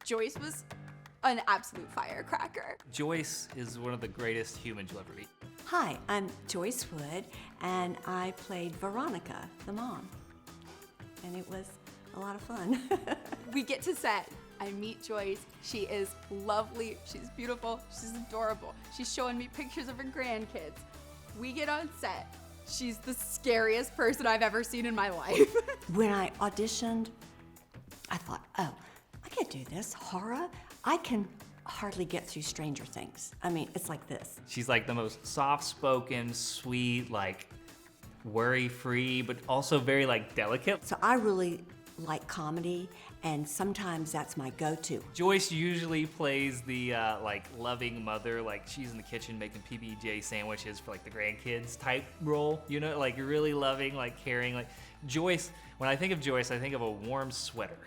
Joyce was an absolute firecracker. Joyce is one of the greatest humans you'll ever meet. Hi, I'm Joyce Wood, and I played Veronica, the mom. And it was a lot of fun. We get to set. I meet Joyce. She is lovely. She's beautiful. She's adorable. She's showing me pictures of her grandkids. We get on set. She's the scariest person I've ever seen in my life. When I auditioned, I thought, oh, I can do this. Horror? I can hardly get through Stranger Things. I mean, it's like this. She's like the most soft-spoken, sweet, like worry-free, but also very like delicate. So I really like comedy, and sometimes that's my go-to. Joyce usually plays the like loving mother, like she's in the kitchen making PB&J sandwiches for like the grandkids type role, you know, like really loving, like caring. Like Joyce, when I think of Joyce, I think of a warm sweater.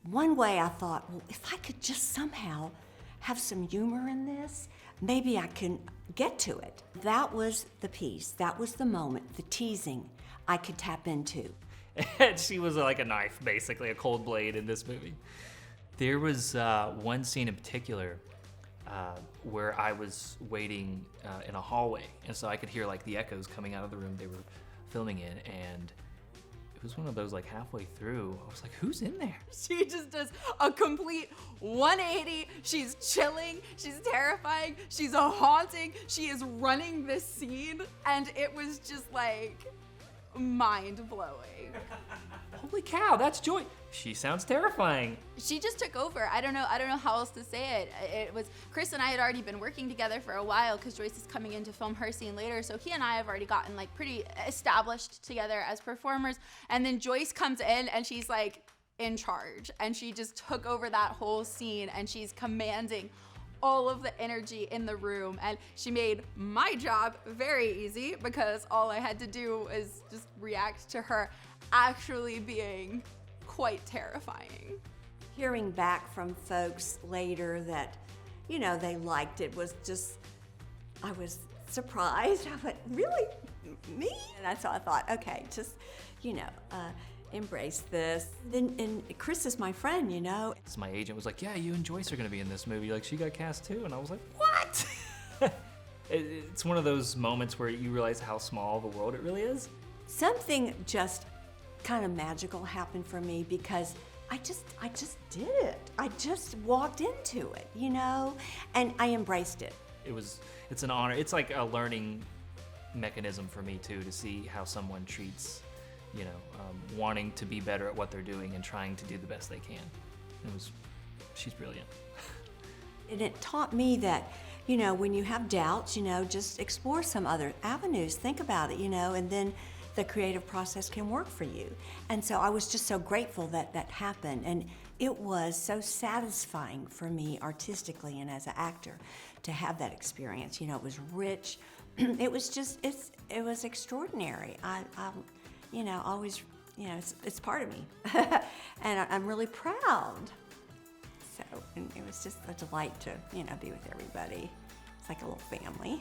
One way I thought, well, if I could just somehow have some humor in this, maybe I can get to it. That was the piece, that was the moment, the teasing I could tap into. And she was like a knife, basically, a cold blade in this movie. There was one scene in particular where I was waiting in a hallway, and so I could hear like the echoes coming out of the room they were filming in, and it was one of those like halfway through, I was like, who's in there? She just does a complete 180. She's chilling, she's terrifying, she's a haunting, she is running this scene, and it was just like mind-blowing. Holy cow, that's Joy. She sounds terrifying. She just took over. I don't know how else to say it. It was, Chris and I had already been working together for a while because Joyce is coming in to film her scene later, so he and I have already gotten like pretty established together as performers, and then Joyce comes in and she's like in charge, and she just took over that whole scene, and she's commanding all of the energy in the room, and she made my job very easy because all I had to do is just react to her actually being quite terrifying. Hearing back from folks later that, you know, they liked it was just, I was surprised. I went, really? Me? And so I thought, okay, just, you know, embrace this. And Chris is my friend, you know. So my agent was like, yeah, you and Joyce are gonna be in this movie. Like, she got cast too. And I was like, what? It's one of those moments where you realize how small the world it really is. Something just kind of magical happened for me because I just did it. I just walked into it, you know, and I embraced it. It's an honor. It's like a learning mechanism for me too, to see how someone treats, you know, wanting to be better at what they're doing and trying to do the best they can. She's brilliant. And it taught me that, you know, when you have doubts, you know, just explore some other avenues, think about it, you know, and then the creative process can work for you. And so I was just so grateful that that happened. And it was so satisfying for me artistically and as an actor to have that experience. You know, it was rich. It was just, it was extraordinary. I you know, always, you know, it's part of me. And I'm really proud. So, and it was just a delight to, you know, be with everybody. It's like a little family.